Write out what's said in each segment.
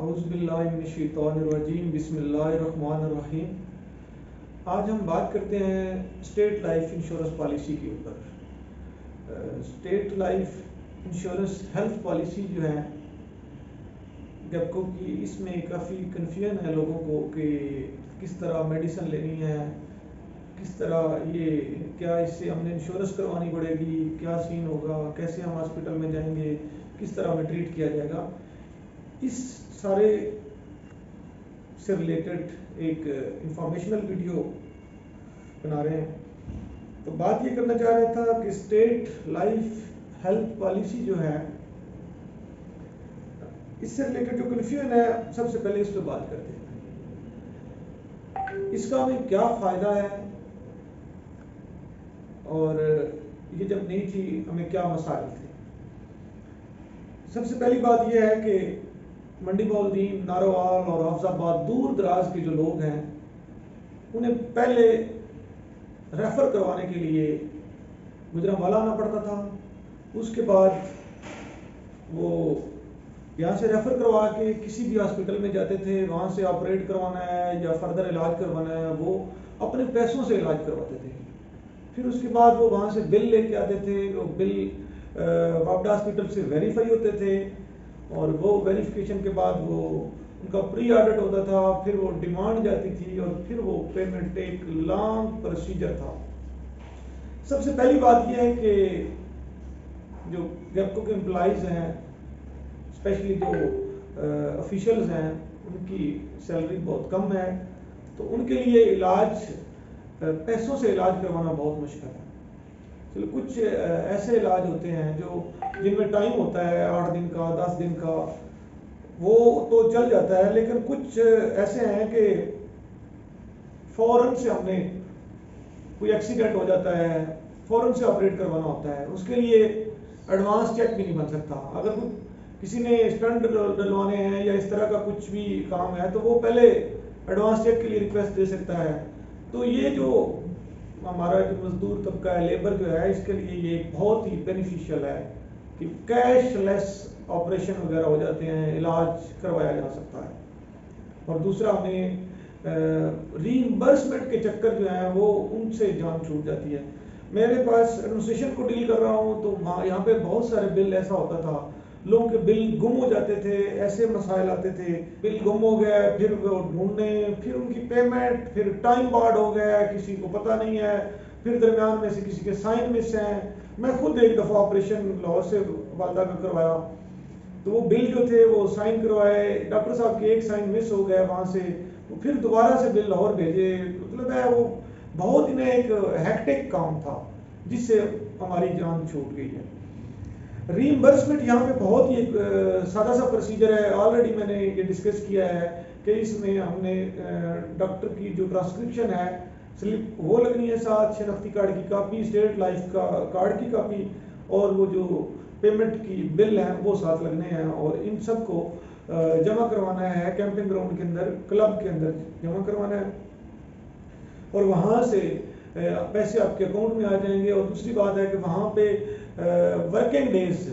اعوذ باللہ من الشیطان الرجیم بسم اللہ الرحمن الرحیم۔ آج ہم بات کرتے ہیں اسٹیٹ لائف انشورنس پالیسی کے اوپر۔ State life insurance health policy جو ہے گیپکو کی، اس میں کافی کنفیوژن ہے لوگوں کو کہ کس طرح میڈیسن لینی ہے، کس طرح یہ کیا اس سے ہم نے انشورنس کروانی پڑے گی، کیا سین ہوگا، کیسے ہم ہاسپٹل میں جائیں گے، کس طرح ہمیں ٹریٹ کیا جائے گا۔ اس سارے سے ریلیٹڈ ایک انفارمیشنل ویڈیو بنا رہے ہیں۔ تو بات یہ کرنا چاہ رہا تھا کہ اسٹیٹ لائف ہیلتھ پالیسی جو ہے، اس سے ریلیٹڈ جو کنفیوژن ہے، سب سے پہلے اس پہ بات کرتے ہیں۔ اس کا ہمیں کیا فائدہ ہے اور یہ جب نہیں تھی ہمیں کیا مسائل تھے۔ سب سے پہلی بات یہ ہے کہ منڈی مولدین، ناروال اور حافظ آباد دور دراز کے جو لوگ ہیں، انہیں پہلے ریفر کروانے کے لیے گوجرانوالہ آنا پڑتا تھا۔ اس کے بعد وہ یہاں سے ریفر کروا کے کسی بھی ہاسپٹل میں جاتے تھے، وہاں سے آپریٹ کروانا ہے یا فردر علاج کروانا ہے، وہ اپنے پیسوں سے علاج کرواتے تھے۔ پھر اس کے بعد وہ وہاں سے بل لے کے آتے تھے، وہ بل وابڈا ہاسپٹل سے ویریفائی ہوتے تھے، اور وہ ویریفیکیشن کے بعد وہ ان کا پری آڈٹ ہوتا تھا، پھر وہ ڈیمانڈ جاتی تھی اور پھر وہ پیمنٹ، ایک لانگ پروسیجر تھا۔ سب سے پہلی بات یہ ہے کہ جو گیپکو کے امپلائیز ہیں، اسپیشلی جو آفیشلز ہیں، ان کی سیلری بہت کم ہے، تو ان کے لیے علاج، پیسوں سے علاج کروانا بہت مشکل ہے۔ چلو کچھ ایسے علاج ہوتے ہیں جو جن میں ٹائم ہوتا ہے 8 دن کا، 10 دن کا، وہ تو چل جاتا ہے، لیکن کچھ ایسے ہیں کہ فوراً سے ہم نے کوئی ایکسیڈنٹ ہو جاتا ہے، فوراً سے آپریٹ کروانا ہوتا ہے، اس کے لیے ایڈوانس چیک بھی نہیں بن سکتا۔ اگر کسی نے اسٹنٹ ڈلوانے ہیں یا اس طرح کا کچھ بھی کام ہے تو وہ پہلے ایڈوانس چیک کے لیے ریکویسٹ دے سکتا ہے۔ تو یہ جو ہمارا جو مزدور طبقہ ہے، لیبر جو ہے، اس کے لیے یہ بہت ہی بینیفیشیل ہے کہ کیش لیس آپریشن وغیرہ ہو جاتے ہیں، علاج کروایا جا سکتا ہے۔ اور دوسرا، ہمیں ری امبرسمنٹ کے چکر جو ہیں وہ ان سے جان چھوٹ جاتی ہے۔ میرے پاس ایڈمنسٹریشن کو ڈیل کر رہا ہوں تو یہاں پہ بہت سارے بل ایسا ہوتا تھا، لوگوں کے بل گم ہو جاتے تھے، ایسے مسائل آتے تھے، بل گم ہو گئے، پھر وہ ڈھونڈنے، پھر ان کی پیمنٹ، پھر ٹائم بارڈ ہو گیا، کسی کو پتہ نہیں ہے، پھر درمیان میں سے کسی کے سائن مس ہیں۔ میں خود ایک دفعہ آپریشن لاہور سے والدہ کا کروایا، تو وہ بل جو تھے وہ سائن کروائے، ڈاکٹر صاحب کے ایک سائن مس ہو گیا وہاں سے، پھر دوبارہ سے بل لاہور بھیجے۔ مطلب ہے وہ بہت ہی ایک ہیکٹک کام تھا جس سے ہماری جان چھوٹ گئی ہے۔ ری امبرسمنٹ یہاں پہ بہت ہی ایک سادہ سا پروسیجر ہے، آلریڈی میں نے یہ ڈسکس کیا ہے کہ اس میں ہم نے ڈاکٹر کی جو پرسکرپشن ہے، سلپ وہ لگنی ہے، ساتھ شناختی کارڈ کی کاپی، اسٹیٹ لائف کا کارڈ کی کاپی، اور وہ جو پیمنٹ کی بل ہیں وہ ساتھ لگنے ہیں، اور ان سب کو جمع کروانا ہے کیمپنگ گراؤنڈ کے اندر، کلب کے اندر جمع کروانا ہے، اور وہاں سے پیسے آپ کے اکاؤنٹ میں آ جائیں گے۔ اور دوسری بات ہے کہ وہاں پہ ورکنگ ڈیز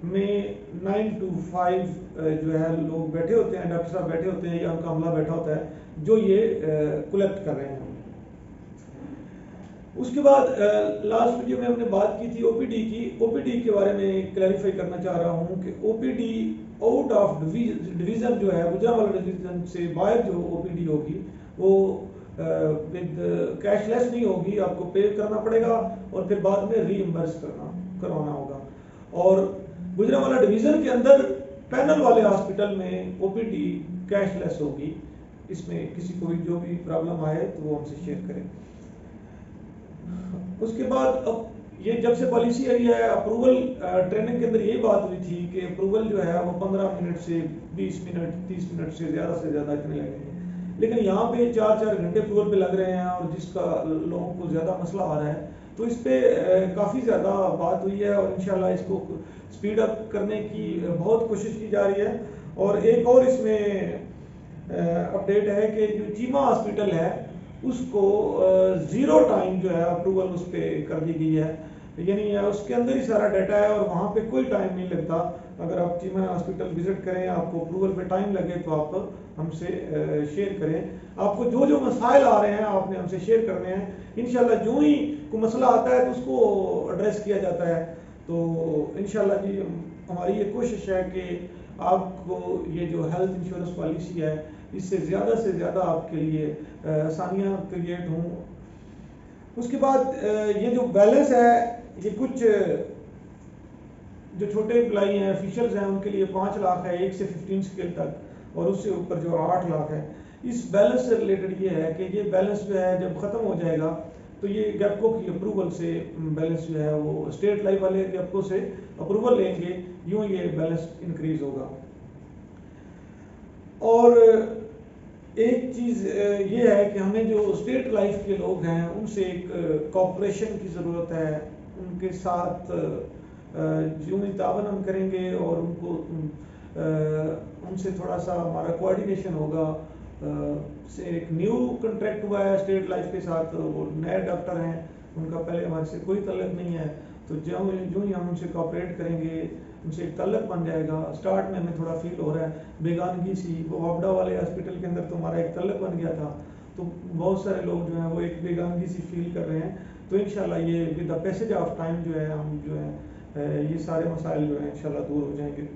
میں 9 to 5 جو ہے لوگ بیٹھے ہوتے ہیں، ڈاکٹر صاحب بیٹھے ہوتے ہیں یا ان کا عملہ بیٹھا ہوتا ہے جو یہ کلیکٹ کر رہے ہیں۔ اس کے بعد لاسٹ ویڈیو میں ہم نے بات کی تھی او پی ڈی کی۔ او پی ڈی کے بارے میں کلیریفائی کرنا چاہ رہا ہوں کہ O P D out of division جو ہے، گوجرانوالہ ڈویژن سے باہر جو او پی ڈی ہوگی وہ ود کیش لیس نہیں ہوگی، آپ کو پے کرنا پڑے گا اور پھر بعد میں ری امبرس کروانا ہوگا۔ اور گوجرانوالہ ڈویژن کے اندر پینل والے ہاسپٹل میں او پی ڈی کیش لیس ہوگی۔ اس میں کسی کو بھی جو بھی پرابلم آئے تو وہ ہم سے شیئر کریں۔ اس کے بعد اب یہ جب سے پالیسی آئی ہے، اپروول ٹریننگ کے اندر یہ بات ہوئی تھی کہ اپروول جو ہے وہ 15 منٹ سے 20 منٹ 30 منٹ سے زیادہ اتنے لگیں گے، لیکن یہاں پہ 4 گھنٹے اپروول پہ لگ رہے ہیں، اور جس کا لوگوں کو زیادہ مسئلہ آ رہا ہے، تو اس پہ کافی زیادہ بات ہوئی ہے، اور انشاءاللہ اس کو سپیڈ اپ کرنے کی بہت کوشش کی جا رہی ہے۔ اور ایک اور اس میں اپڈیٹ ہے کہ جو چیمہ ہاسپٹل ہے اس کو 0 ٹائم جو ہے اپروول اس پہ کر دی گئی ہے۔ یعنی اس کے اندر ہی سارا ڈیٹا ہے اور وہاں پہ کوئی ٹائم نہیں لگتا. اگر آپ چیمن ہاسپٹل وزٹ کریں, آپ کو اپروول پہ ٹائم لگے تو آپ ہم سے شیئر کریں. آپ کو جو جو مسائل آ رہے ہیں آپ نے ہم سے شیئر کرنے ہیں. انشاءاللہ جو ہی کوئی مسئلہ آتا ہے تو اس کو ایڈریس کیا جاتا ہے. تو انشاءاللہ جی ہماری یہ کوشش ہے کہ آپ کو یہ جو ہیلتھ انشورنس پالیسی ہے اس سے زیادہ آپ کے لیے آسانیاں کریٹ ہوں. اس کے بعد یہ جو بیلنس ہے یہ کچھ جو چھوٹے امپلائی ہیں, آفیشلز ہیں, ان کے لیے 5 لاکھ ہے 1 سے 15 اسکیل تک, اور اس سے اوپر جو 8 لاکھ ہے. اس بیلنس سے ریلیٹڈ یہ ہے کہ یہ بیلنس جو ہے جب ختم ہو جائے گا تو یہ گیپکو کی اپروول سے بیلنس جو ہے وہ اسٹیٹ لائف والے گیپکو سے اپروول لیں گے, یوں یہ بیلنس انکریز ہوگا. اور ایک چیز یہ ہے کہ ہمیں جو اسٹیٹ لائف کے لوگ ہیں ان سے ایک کوآپریشن کی ضرورت ہے. ان کے ساتھ جو تعاون ہم کریں گے اور ان کو ان سے تھوڑا سا ہمارا کوآرڈینیشن ہوگا. سے ایک نیو کنٹریکٹ ہوا ہے اسٹیٹ لائف کے ساتھ, وہ نئے ڈاکٹر ہیں, ان کا پہلے ہمارے سے کوئی تعلق نہیں ہے. تو جو ہی ہم ان سے کوآپریٹ کریں گے ان سے ایک تعلق بن جائے گا. اسٹارٹ میں ہمیں تھوڑا فیل ہو رہا ہے بیگانگی سی, وہ وابڈا والے ہاسپٹل کے اندر تو ہمارا ایک تعلق بن گیا تھا, تو بہت سارے لوگ جو ہیں وہ ایک بیگانگی سی فیل کر رہے ہیں. تو انشاءاللہ یہ with the passage of time جو ہے ہم جو ہے یہ سارے مسائل جو ہیں انشاءاللہ دور ہو جائیں گے.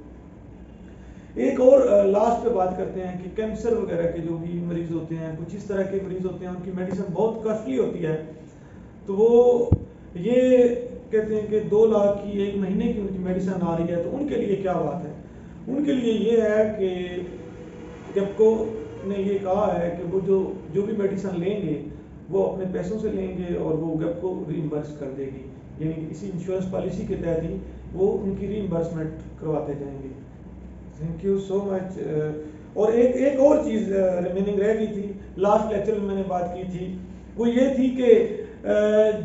ایک اور لاسٹ پہ بات کرتے ہیں کہ کینسر وغیرہ کے جو بھی مریض ہوتے ہیں, کچھ اس طرح کے مریض ہوتے ہیں ان کی میڈیسن بہت کاسٹلی ہوتی ہے, تو وہ یہ کہتے ہیں کہ 2 لاکھ کی 1 مہینے کی ان کی میڈیسن آ رہی ہے. تو ان کے لیے کیا بات ہے؟ ان کے لیے یہ ہے کہ گیپکو نے یہ کہا ہے کہ وہ جو بھی میڈیسن لیں گے وہ اپنے پیسوں سے لیں گے اور وہ گیپکو ریمبرس کر دے گی, یعنی اسی انشورنس پالیسی کے تحت ہی وہ ان کی ریمبرسمنٹ کرواتے جائیں گے. تھینک یو سو مچ. اور ایک اور چیز ریمیننگ رہ گئی تھی, لاسٹ لیکچر میں نے بات کی تھی, وہ یہ تھی کہ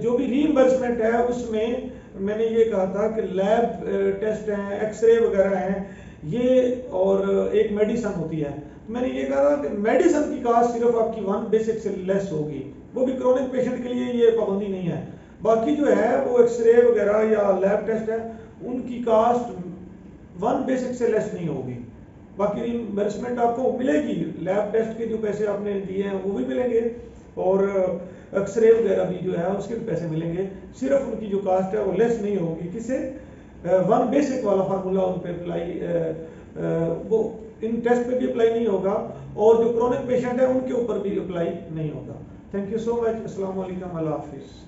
جو بھی ریمبرسمنٹ ہے اس میں نے یہ کہا تھا کہ لیب ٹیسٹ ہیں, ایکس رے وغیرہ ہیں, یہ اور ایک میڈیسن ہوتی ہے. میں نے یہ کہا تھا کہ میڈیسن کی کاسٹ صرف آپ کی 1 بیسک سے لیس ہوگی, وہ بھی کرونک پیشنٹ کے لیے یہ پابندی نہیں ہے. باقی جو ہے وہ ایکس رے وغیرہ یا لیب ٹیسٹ ہے ان کی کاسٹ 1 بیسک سے لیس نہیں ہوگی. باقی ریمبرسمنٹ آپ کو ملے گی, لیب ٹیسٹ کے جو پیسے آپ نے دیے ہیں وہ بھی ملیں گے, اور ایکس رے وغیرہ بھی جو ہے اس کے بھی پیسے ملیں گے. صرف ان کی جو کاسٹ ہے وہ لیس نہیں ہوگی. کس سے 1 بیسک والا فارمولا ان پہ اپلائی وہ ان ٹیسٹ پہ بھی اپلائی نہیں ہوگا, اور جو کرونک پیشنٹ ہے ان کے اوپر بھی اپلائی نہیں ہوگا. تھینک یو سو مچ. السلام علیکم. اللہ حافظ.